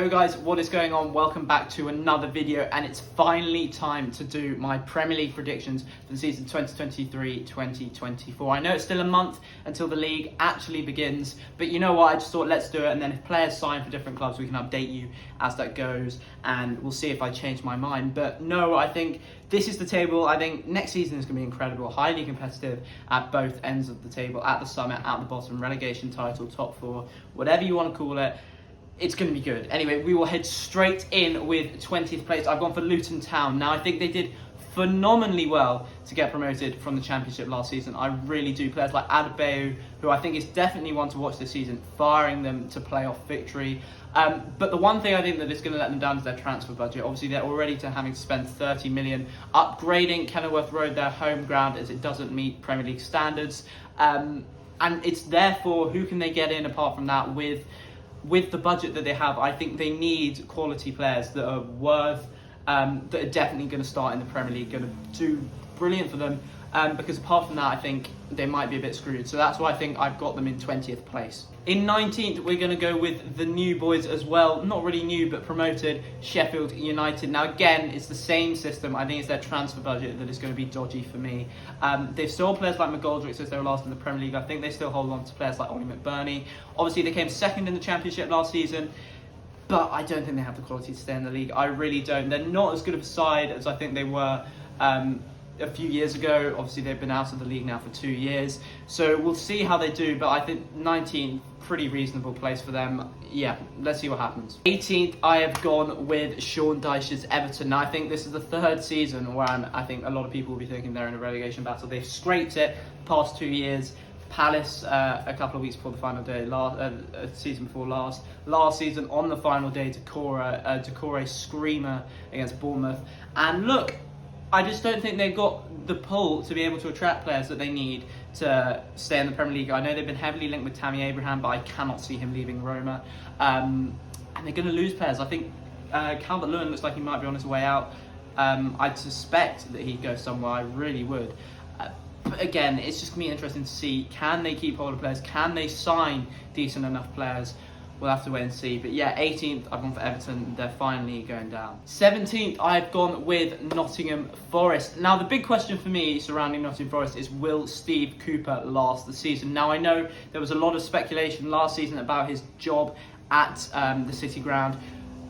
Hey guys, what is going on? Welcome back to another video, and it's finally time to do my Premier League predictions for the season 2023-2024. I know it's still a month until the league actually begins, but you know what, I just thought let's do it, and then if players sign for different clubs we can update you as that goes, and we'll see if I change my mind. But no, I think this is the table. I think next season is going to be incredible, highly competitive at both ends of the table, at the summit, at the bottom, relegation title, top four, whatever you want to call it. It's going to be good. Anyway, we will head straight in with 20th place. I've gone for Luton Town. Now, I think they did phenomenally well to get promoted from the Championship last season. I really do. Players like Adebayo, who I think is definitely one to watch this season, firing them to playoff victory. But the one thing I think that is going to let them down is their transfer budget. Obviously, they're already having to spend 30 million upgrading Kenilworth Road, their home ground, as it doesn't meet Premier League standards. And it's therefore, who can they get in apart from that with the budget that they have? I think they need quality players that are worth, that are definitely going to start in the Premier League, going to do brilliant for them. Because apart from that, I think they might be a bit screwed. So that's why I think I've got them in 20th place. In 19th, we're going to go with the new boys as well. Not really new, but promoted, Sheffield United. Now, again, it's the same system. I think it's their transfer budget that is going to be dodgy for me. They've sold players like McGoldrick since they were last in the Premier League. I think they still hold on to players like Ollie McBurney. Obviously, they came second in the Championship last season, but I don't think they have the quality to stay in the league. I really don't. They're not as good of a side as I think they were a few years ago. Obviously, they've been out of the league now for 2 years, so we'll see how they do, but I think 19th, pretty reasonable place for them. Yeah, let's see what happens. 18th, I have gone with Sean Dyche's Everton. Now, I think this is the third season where I think a lot of people will be thinking they're in a relegation battle. They've scraped it the past 2 years. Palace a couple of weeks before the final day, season before last season on the final day, Decore screamer against Bournemouth. And look, I just don't think they've got the pull to be able to attract players that they need to stay in the Premier League. I know they've been heavily linked with Tammy Abraham, but I cannot see him leaving Roma. And they're going to lose players. I think Calvert-Lewin looks like he might be on his way out. I'd suspect that he'd go somewhere. I really would. But again, it's just going to be interesting to see, can they keep hold of players? Can they sign decent enough players? We'll have to wait and see. But yeah, 18th, I've gone for Everton. They're finally going down. 17th, I've gone with Nottingham Forest. Now, the big question for me surrounding Nottingham Forest is, will Steve Cooper last the season? Now, I know there was a lot of speculation last season about his job at the City Ground.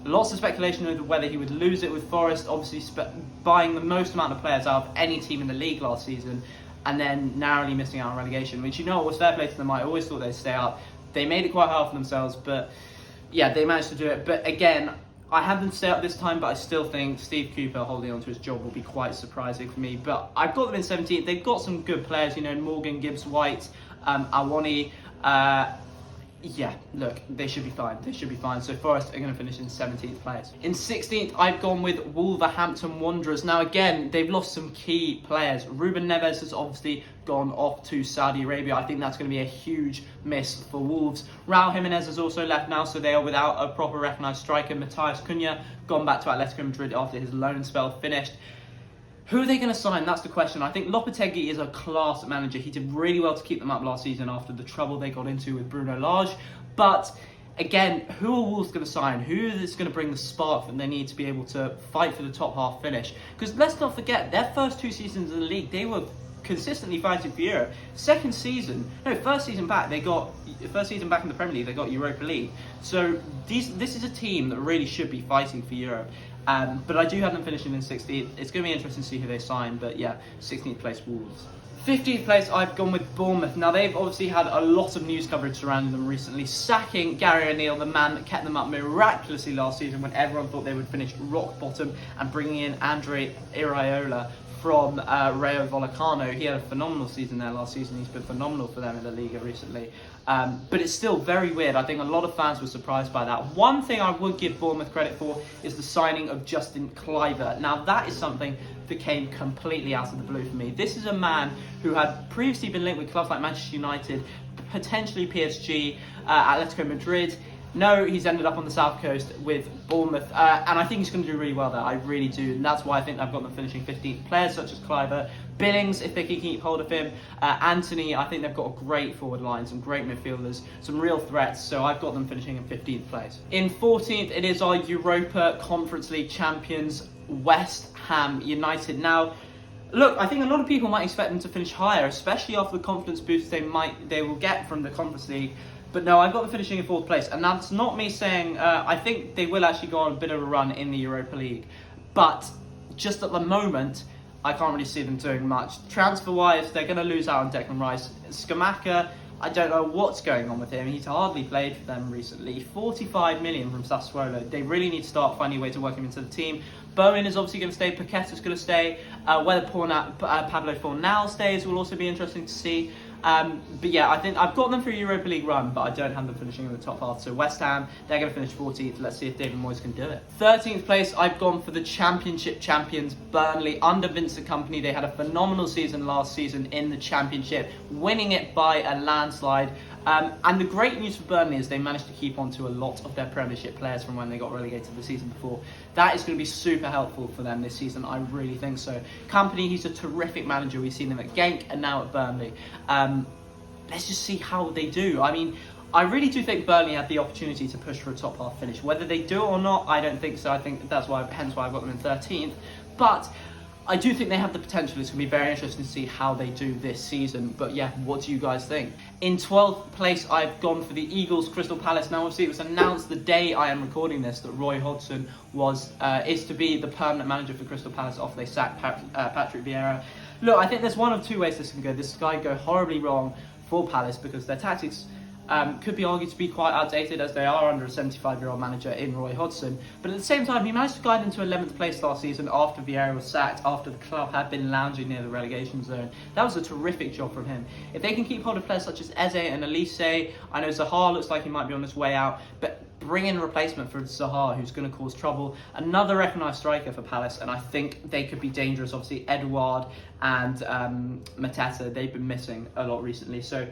Lots of speculation over whether he would lose it with Forest, obviously buying the most amount of players out of any team in the league last season, and then narrowly missing out on relegation, which, you know, was fair play to them. I always thought they'd stay up. They made it quite hard for themselves, but yeah, they managed to do it. But again, I had them stay up this time, but I still think Steve Cooper holding on to his job will be quite surprising for me. But I've got them in 17th. They've got some good players, you know, Morgan, Gibbs-White, Awani. Yeah, look, they should be fine. They should be fine. So Forest are going to finish in 17th place. In 16th, I've gone with Wolverhampton Wanderers. Now, again, they've lost some key players. Ruben Neves has obviously gone off to Saudi Arabia. I think that's going to be a huge miss for Wolves. Raul Jimenez has also left now, so they are without a proper recognised striker. Matthias Cunha gone back to Atletico Madrid after his loan spell finished. Who are they going to sign? That's the question. I think Lopetegui is a class manager. He did really well to keep them up last season after the trouble they got into with Bruno Lage. But again, who are Wolves going to sign? Who is going to bring the spark that they need to be able to fight for the top half finish? Because let's not forget, their first 2 seasons in the league, they were consistently fighting for Europe. First season back in the Premier League, they got Europa League. So this is a team that really should be fighting for Europe. But I do have them finishing in 16th. It's going to be interesting to see who they sign. But yeah, 16th place Wolves. 15th place, I've gone with Bournemouth. Now, they've obviously had a lot of news coverage surrounding them recently. Sacking Gary O'Neill, the man that kept them up miraculously last season when everyone thought they would finish rock bottom, and bringing in Andre Iraola from Rayo Vallecano. He had a phenomenal season there last season. He's been phenomenal for them in the Liga recently. But it's still very weird. I think a lot of fans were surprised by that. One thing I would give Bournemouth credit for is the signing of Justin Kluivert. Now, that is something that came completely out of the blue for me. This is a man who had previously been linked with clubs like Manchester United, potentially PSG, Atletico Madrid. No, he's ended up on the south coast with Bournemouth, and I think he's going to do really well there. I really do, and that's why I think I've got them finishing 15th. Players such as Cliver, Billings, if they can keep hold of him, Anthony, I think they've got a great forward line, some great midfielders, some real threats, so I've got them finishing in 15th place. In 14th, it is our Europa Conference League champions, West Ham United. Now, look, I think a lot of people might expect them to finish higher, especially after the confidence boost they will get from the Conference League. But no, I've got them finishing in 4th place, and that's not me saying I think they will actually go on a bit of a run in the Europa League. But just at the moment, I can't really see them doing much. Transfer-wise, they're going to lose out on Declan Rice. Skamaka, I don't know what's going on with him. He's hardly played for them recently. 45 million from Sassuolo. They really need to start finding a way to work him into the team. Bowen is obviously going to stay. Paqueta's going to stay. Whether Pablo Fornal stays will also be interesting to see. But yeah, I think I've got them for a Europa League run, but I don't have them finishing in the top half. So West Ham, they're going to finish 14th. Let's see if David Moyes can do it. 13th place, I've gone for the Championship champions, Burnley. Under Vincent Kompany, they had a phenomenal season last season in the Championship, winning it by a landslide. And the great news for Burnley is they managed to keep on to a lot of their Premiership players from when they got relegated the season before. That is going to be super helpful for them this season, I really think so. Kompany, he's a terrific manager. We've seen him at Genk and now at Burnley. Let's just see how they do. I mean, I really do think Burnley had the opportunity to push for a top half finish. Whether they do it or not, I don't think so. I think that's hence why I've got them in 13th. But I do think they have the potential. It's going to be very interesting to see how they do this season. But yeah, what do you guys think? In 12th place, I've gone for the Eagles, Crystal Palace. Now, obviously, it was announced the day I am recording this that Roy Hodgson is to be the permanent manager for Crystal Palace after they sacked Patrick Vieira. Look, I think there's one of two ways this can go. This could go horribly wrong for Palace because their tactics could be argued to be quite outdated as they are under a 75-year-old manager in Roy Hodgson. But at the same time, he managed to guide them to 11th place last season after Vieira was sacked, after the club had been lounging near the relegation zone. That was a terrific job from him. If they can keep hold of players such as Eze and Elise, I know Zaha looks like he might be on his way out, but bring in a replacement for Zaha, who's going to cause trouble. Another recognised striker for Palace, and I think they could be dangerous. Obviously, Edouard and Mateta, they've been missing a lot recently, so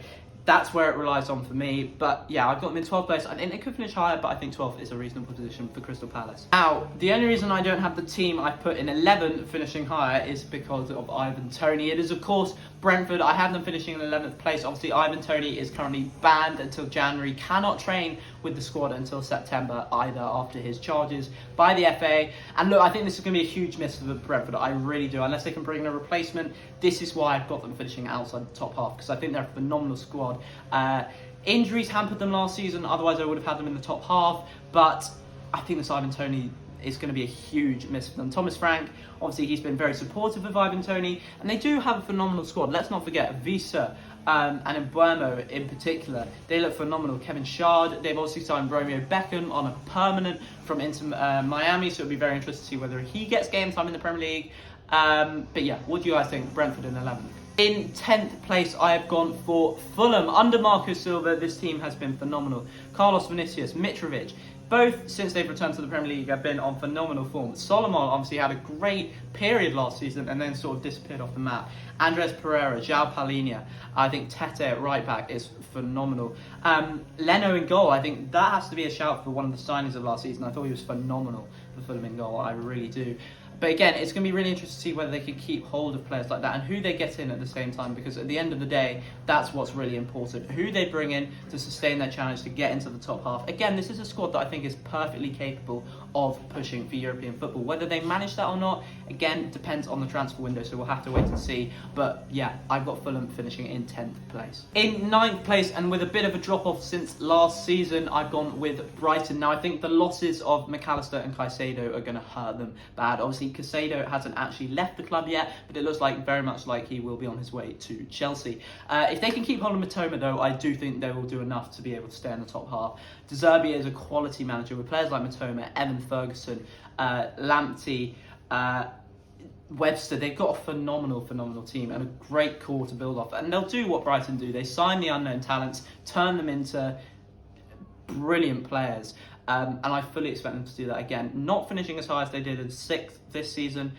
that's where it relies on for me. But yeah, I've got them in 12th place. I think they could finish higher, but I think 12th is a reasonable position for Crystal Palace. Now, the only reason I don't have the team I put in 11th finishing higher is because of Ivan Toney. It is, of course, Brentford. I have them finishing in 11th place. Obviously, Ivan Toney is currently banned until January, cannot train with the squad until September either after his charges by the FA. And look, I think this is going to be a huge miss for Brentford. I really do. Unless they can bring in a replacement, this is why I've got them finishing outside the top half, because I think they're a phenomenal squad. Injuries hampered them last season, otherwise I would have had them in the top half, but I think this Ivan Toney is going to be a huge miss for them. Thomas Frank, obviously he's been very supportive of Ivan Toney, and they do have a phenomenal squad. Let's not forget Visa and Mbuemo in particular. They look phenomenal. Kevin Shard, they've obviously signed Romeo Beckham on a permanent from Inter Miami, so it'll be very interesting to see whether he gets game time in the Premier League. But yeah, what do you guys think? Brentford in 11th. In 10th place, I have gone for Fulham. Under Marco Silva, this team has been phenomenal. Carlos Vinicius, Mitrovic, both since they've returned to the Premier League have been on phenomenal form. Solomon obviously had a great period last season and then sort of disappeared off the map. Andres Pereira, João Palhinha, I think Tete at right back is phenomenal. Leno in goal, I think that has to be a shout for one of the signings of last season. I thought he was phenomenal for Fulham in goal, I really do. But again, it's going to be really interesting to see whether they can keep hold of players like that and who they get in at the same time, because at the end of the day, that's what's really important. Who they bring in to sustain their challenge to get into the top half. Again, this is a squad that I think is perfectly capable of pushing for European football. Whether they manage that or not, again, depends on the transfer window, so we'll have to wait and see. But yeah, I've got Fulham finishing in 10th place. In 9th place, and with a bit of a drop-off since last season, I've gone with Brighton. Now, I think the losses of McAllister and Caicedo are going to hurt them bad. Obviously, Caicedo hasn't actually left the club yet, but it looks like very much like he will be on his way to Chelsea. If they can keep hold of Matoma, though, I do think they will do enough to be able to stay in the top half. De Zerbi is a quality manager with players like Matoma, Evan Ferguson, Lamptey, Webster. They've got a phenomenal team and a great core to build off. And they'll do what Brighton do. They sign the unknown talents, turn them into brilliant players. And I fully expect them to do that again. Not finishing as high as they did in 6th this season.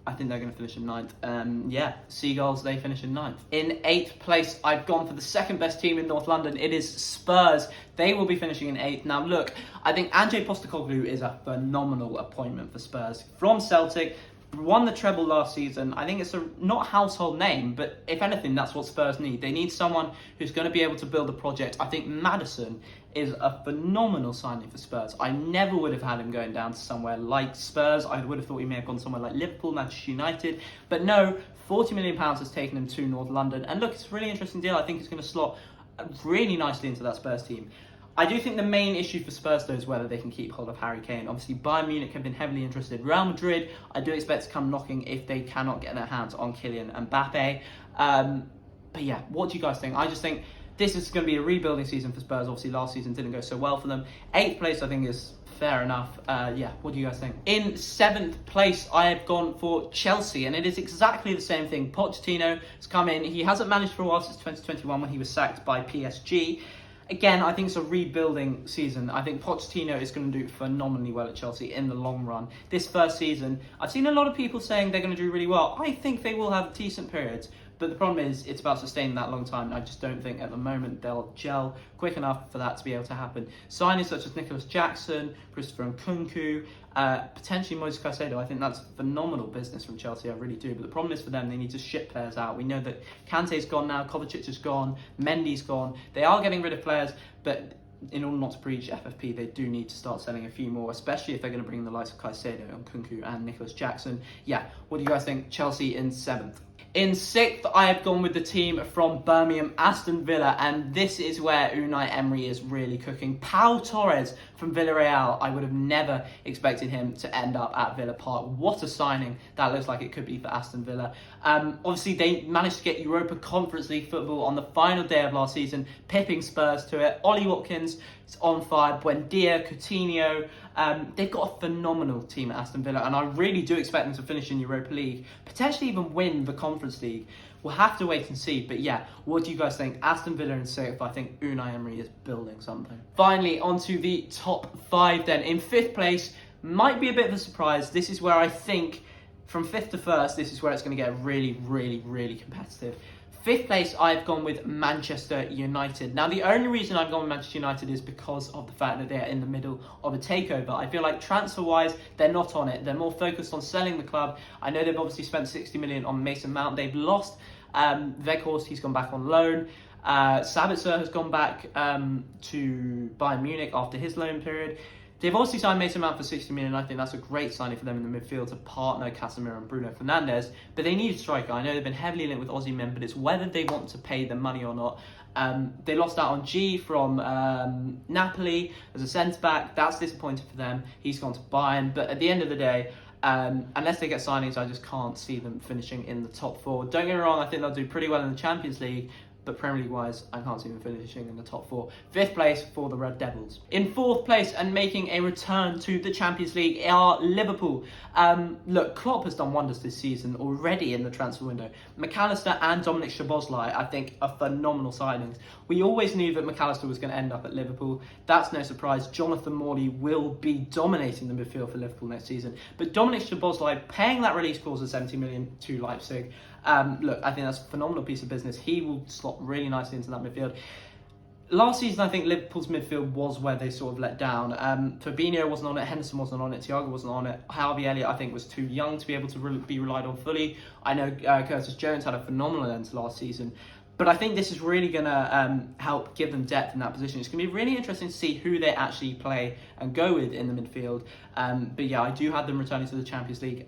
I think they're going to finish in 9th. Yeah, Seagulls, they finish in 9th. In 8th place, I've gone for the second best team in North London. It is Spurs. They will be finishing in 8th. Now, look, I think Ange Postecoglou is a phenomenal appointment for Spurs. From Celtic, won the treble last season. I think it's not a household name, but if anything, that's what Spurs need. They need someone who's going to be able to build a project. I think Maddison is a phenomenal signing for Spurs. I never would have had him going down to somewhere like Spurs. I would have thought he may have gone somewhere like Liverpool, Manchester United. But no, £40 million has taken him to North London. And look, it's a really interesting deal. I think it's going to slot really nicely into that Spurs team. I do think the main issue for Spurs, though, is whether they can keep hold of Harry Kane. Obviously, Bayern Munich have been heavily interested. Real Madrid, I do expect to come knocking if they cannot get their hands on Kylian Mbappe. But yeah, what do you guys think? I just think this is going to be a rebuilding season for Spurs. Obviously, last season didn't go so well for them. 8th place, I think, is fair enough. Yeah, what do you guys think? In 7th place, I have gone for Chelsea, and it is exactly the same thing. Pochettino has come in. He hasn't managed for a while since 2021 when he was sacked by PSG. Again, I think it's a rebuilding season. I think Pochettino is going to do phenomenally well at Chelsea in the long run. This first season, I've seen a lot of people saying they're going to do really well. I think they will have decent periods. But the problem is, it's about sustaining that long time. And I just don't think at the moment they'll gel quick enough for that to be able to happen. Signings such as Nicholas Jackson, Christopher Nkunku, potentially Moises Caicedo, I think that's phenomenal business from Chelsea, I really do. But the problem is for them, they need to ship players out. We know that Kante's gone now, Kovacic is gone, Mendy's gone. They are getting rid of players, but in order not to breach FFP, they do need to start selling a few more, especially if they're going to bring in the likes of Caicedo, Nkunku and Nicholas Jackson. Yeah, what do you guys think? Chelsea in 7th. In 6th, I have gone with the team from Birmingham, Aston Villa, and this is where Unai Emery is really cooking. Pau Torres from Villarreal, I would have never expected him to end up at Villa Park. What a signing that looks like it could be for Aston Villa. Obviously, they managed to get Europa Conference League football on the final day of last season, pipping Spurs to it. Ollie Watkins is on fire, Buendia, Coutinho. They've got a phenomenal team at Aston Villa, and I really do expect them to finish in Europa League, potentially even win the Conference League. We'll have to wait and see, but yeah, what do you guys think? Aston Villa in 6th, I think Unai Emery is building something. Finally, on to the top 5 then. In 5th place, might be a bit of a surprise. This is where I think, from 5th to 1st, this is where it's going to get really, really, really competitive. 5th place, I've gone with Manchester United. Now, the only reason I've gone with Manchester United is because of the fact that they're in the middle of a takeover. I feel like transfer-wise, they're not on it. They're more focused on selling the club. I know they've obviously spent 60 million on Mason Mount. They've lost Weghorst. He's gone back on loan. Sabitzer has gone back to Bayern Munich after his loan period. They've obviously signed Mason Mount for 60 million. I think that's a great signing for them in the midfield to partner Casemiro and Bruno Fernandes. But they need a striker. I know they've been heavily linked with Osimhen, but it's whether they want to pay the money or not. They lost out on G from Napoli as a centre-back. That's disappointing for them. He's gone to Bayern. But at the end of the day, unless they get signings, I just can't see them finishing in the top 4. Don't get me wrong, I think they'll do pretty well in the Champions League. But Premier League-wise, I can't see them finishing in the top 4. 5th place for the Red Devils. In 4th place and making a return to the Champions League are Liverpool. Look, Klopp has done wonders this season already in the transfer window. McAllister and Dominic Szoboszlai, I think, are phenomenal signings. We always knew that McAllister was going to end up at Liverpool. That's no surprise. Jonathan Morley will be dominating the midfield for Liverpool next season. But Dominic Szoboszlai, paying that release clause of 70 million to Leipzig, look, I think that's a phenomenal piece of business. He will slot really nicely into that midfield. Last season, I think Liverpool's midfield was where they sort of let down. Fabinho wasn't on it, Henderson wasn't on it, Thiago wasn't on it. Harvey Elliott, I think, was too young to be able to be relied on fully. I know Curtis Jones had a phenomenal end to last season. But I think this is really going to help give them depth in that position. It's going to be really interesting to see who they actually play and go with in the midfield. But yeah, I do have them returning to the Champions League.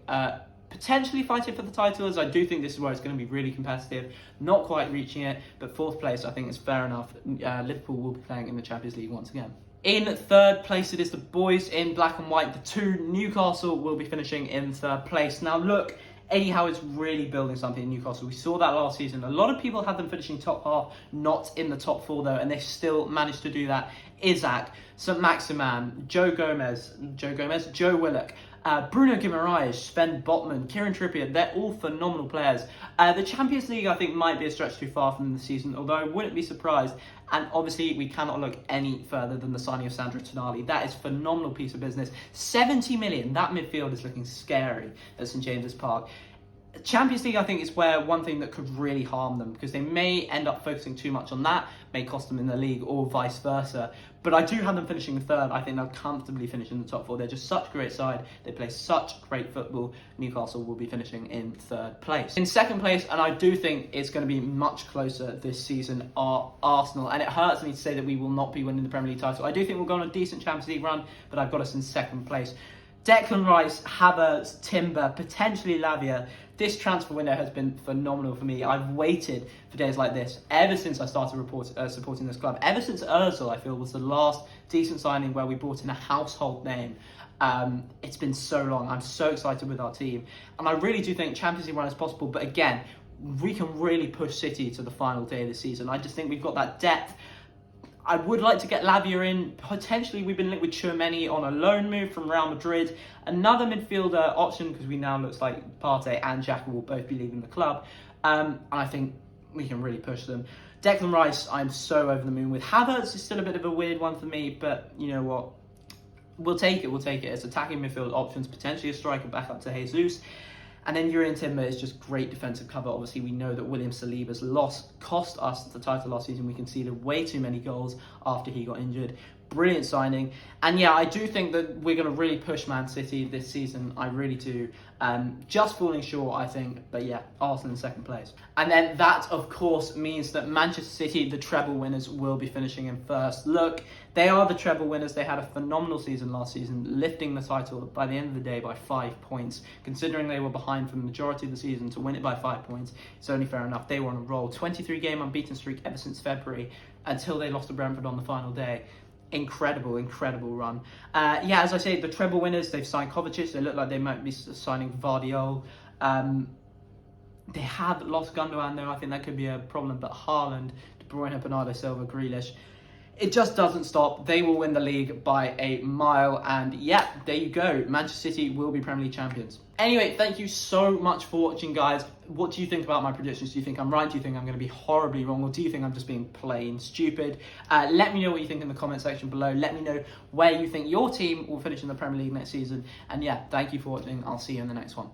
Potentially fighting for the title, as I do think this is where it's going to be really competitive. Not quite reaching it, but 4th place I think is fair enough. Liverpool will be playing in the Champions League once again. In 3rd place, it is the boys in black and white. The 2, Newcastle, will be finishing in 3rd place. Now look, Eddie Howe's really building something in Newcastle. We saw that last season. A lot of people had them finishing top half, not in the top 4 though, and they still managed to do that Isaac, St. Maximan, Joe Willock, Bruno Guimaraes, Sven Botman, Kieran Trippier, they're all phenomenal players. The Champions League, I think, might be a stretch too far from the season, although I wouldn't be surprised. And obviously, we cannot look any further than the signing of Sandro Tonali. That is a phenomenal piece of business. 70 million, that midfield is looking scary at St James's Park. Champions League, I think, is where one thing that could really harm them, because they may end up focusing too much on that, may cost them in the league, or vice versa. But I do have them finishing third. I think they'll comfortably finish in the top four. They're just such a great side. They play such great football. Newcastle will be finishing in third place. In second place, and I do think it's going to be much closer this season, are Arsenal. And it hurts me to say that we will not be winning the Premier League title. I do think we'll go on a decent Champions League run, but I've got us in second place. Declan Rice, Havertz, Timber, potentially Lavia. This transfer window has been phenomenal for me. I've waited for days like this ever since I started supporting this club. Ever since Ozil, I feel, was the last decent signing where we brought in a household name. It's been so long. I'm so excited with our team. And I really do think Champions League run is possible. But again, we can really push City to the final day of the season. I just think we've got that depth. I would like to get Lavia in. Potentially, we've been linked with Tchouameni on a loan move from Real Madrid. Another midfielder option, because we now looks like Partey and Xhaka will both be leaving the club. And I think we can really push them. Declan Rice, I'm so over the moon with. Havertz is still a bit of a weird one for me, but you know what? We'll take it. It's attacking midfield options, potentially a striker back up to Jesus. And then Jurrien Timber is just great defensive cover. Obviously, we know that William Saliba's loss cost us the title last season. We conceded way too many goals after he got injured. Brilliant signing. And yeah, I do think that we're going to really push Man City this season. I really do. Just falling short, I think. But yeah, Arsenal in second place. And then that, of course, means that Manchester City, the treble winners, will be finishing in first. Look, they are the treble winners. They had a phenomenal season last season, lifting the title by the end of the day by 5 points. Considering they were behind for the majority of the season, to win it by 5 points, it's only fair enough. They were on a roll. 23-game unbeaten streak ever since February, until they lost to Brentford on the final day. Incredible run. Yeah, as I say, the treble winners, they've signed Kovacic. They look like they might be signing Vardiol. They have lost Gundogan, though. I think that could be a problem. But Haaland, De Bruyne, Bernardo Silva, Grealish, it just doesn't stop. They will win the league by a mile. And yeah, there you go. Manchester City will be Premier League champions. Anyway, thank you so much for watching, guys. What do you think about my predictions? Do you think I'm right? Do you think I'm going to be horribly wrong? Or do you think I'm just being plain stupid? Let me know what you think in the comment section below. Let me know where you think your team will finish in the Premier League next season. And yeah, thank you for watching. I'll see you in the next one.